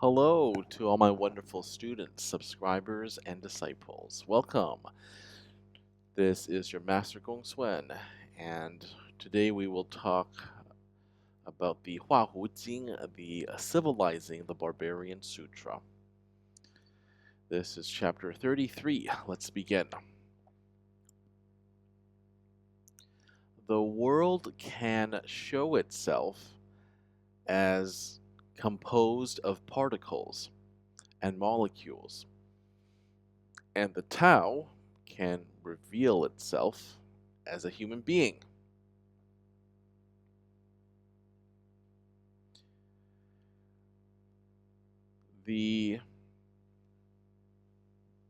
Hello to all my wonderful students, subscribers, and disciples. Welcome. This is your Master GongSun, and today we will talk about the Hua Hu Jing, the Civilizing the Barbarian Sutra. This is chapter 33. Let's begin. The world can show itself as composed of particles and molecules, and the Tao can reveal itself as a human being. The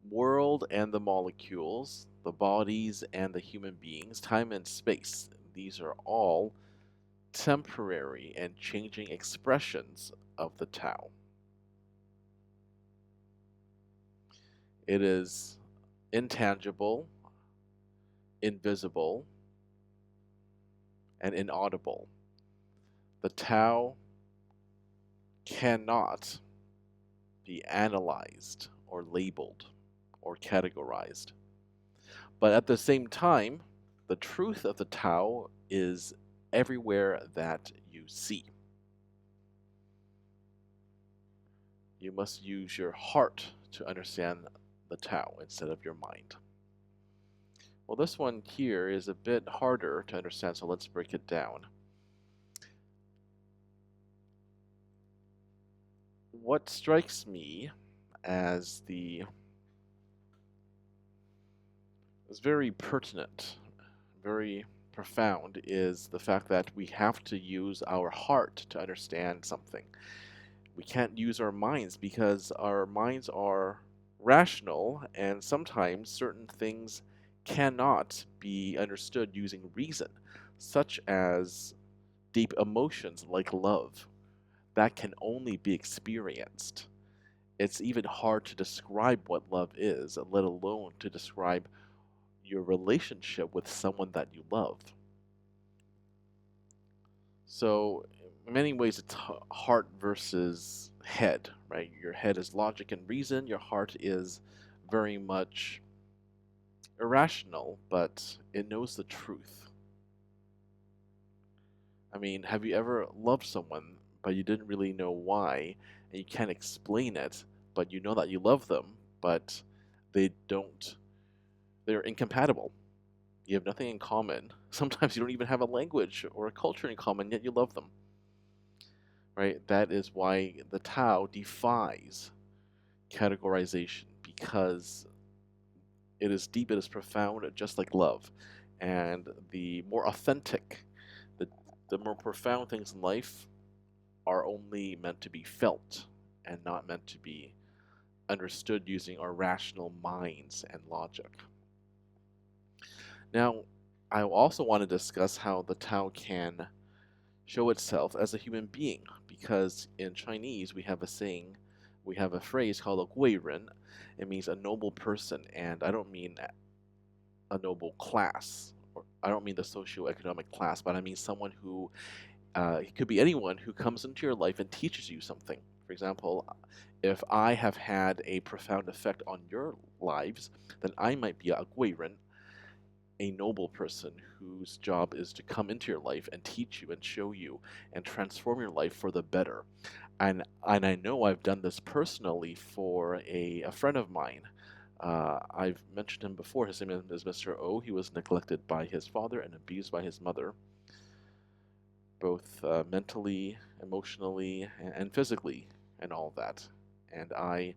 world and the molecules, the bodies and the human beings, time and space, these are all temporary and changing expressions of the Tao. It is intangible, invisible, and inaudible. The Tao cannot be analyzed or labeled or categorized. But at the same time, the truth of the Tao is everywhere that you see. You must use your heart to understand the Tao instead of your mind. Well, this one here is a bit harder to understand, so let's break it down. What strikes me as very pertinent, very profound, is the fact that we have to use our heart to understand something. We can't use our minds because our minds are rational, and sometimes certain things cannot be understood using reason, such as deep emotions like love. That can only be experienced. It's even hard to describe what love is, let alone to describe your relationship with someone that you love. So, in many ways, it's heart versus head, right? Your head is logic and reason, your heart is very much irrational, but it knows the truth. I mean, have you ever loved someone, but you didn't really know why, and you can't explain it, but you know that you love them, but they're incompatible. You have nothing in common. Sometimes you don't even have a language or a culture in common, yet you love them. Right? That is why the Tao defies categorization, because it is deep, it is profound, just like love. And the more authentic, the more profound things in life are only meant to be felt and not meant to be understood using our rational minds and logic. Now, I also want to discuss how the Tao can show itself as a human being, because in Chinese we have a saying, we have a phrase called a 贵人. It means a noble person, and I don't mean a noble class, or I don't mean the socioeconomic class, but I mean someone who it could be anyone who comes into your life and teaches you something. For example, if I have had a profound effect on your lives, then I might be a 贵人, a noble person whose job is to come into your life and teach you and show you and transform your life for the better. And I know I've done this personally for a friend of mine. I've mentioned him before. His name is Mr. O. He was neglected by his father and abused by his mother, both mentally, emotionally, and physically, and all that. And I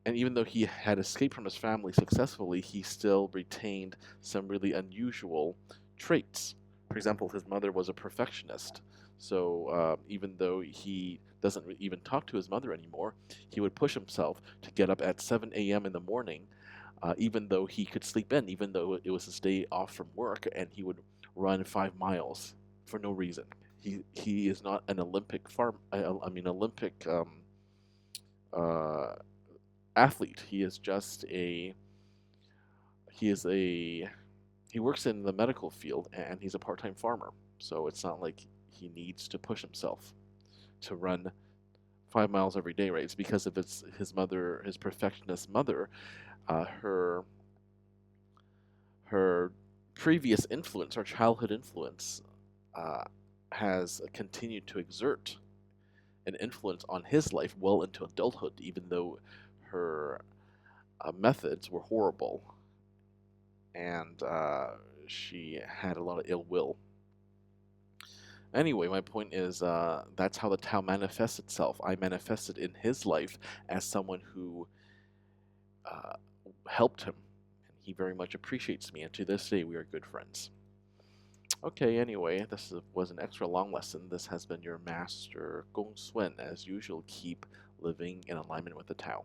and even though he had escaped from his family successfully, he still retained some really unusual traits. For example, his mother was a perfectionist. So even though he doesn't even talk to his mother anymore, he would push himself to get up at 7 a.m. in the morning, even though he could sleep in, even though it was his day off from work, and he would run 5 miles for no reason. He is not an Olympic Olympic uh, athlete. He is a he works in the medical field, and he's a part-time farmer. So it's not like he needs to push himself to run 5 miles every day, right? It's because of his mother, his perfectionist mother, her her previous influence, her childhood influence, uh, has continued to exert an influence on his life well into adulthood, even though her methods were horrible and she had a lot of ill will. Anyway, my point is that's how the Tao manifests itself. I manifested in his life as someone who uh, helped him, and he very much appreciates me, and to this day we are good friends. Okay, anyway, was an extra long lesson. This has been your Master GongSun. As usual, keep living in alignment with the Tao.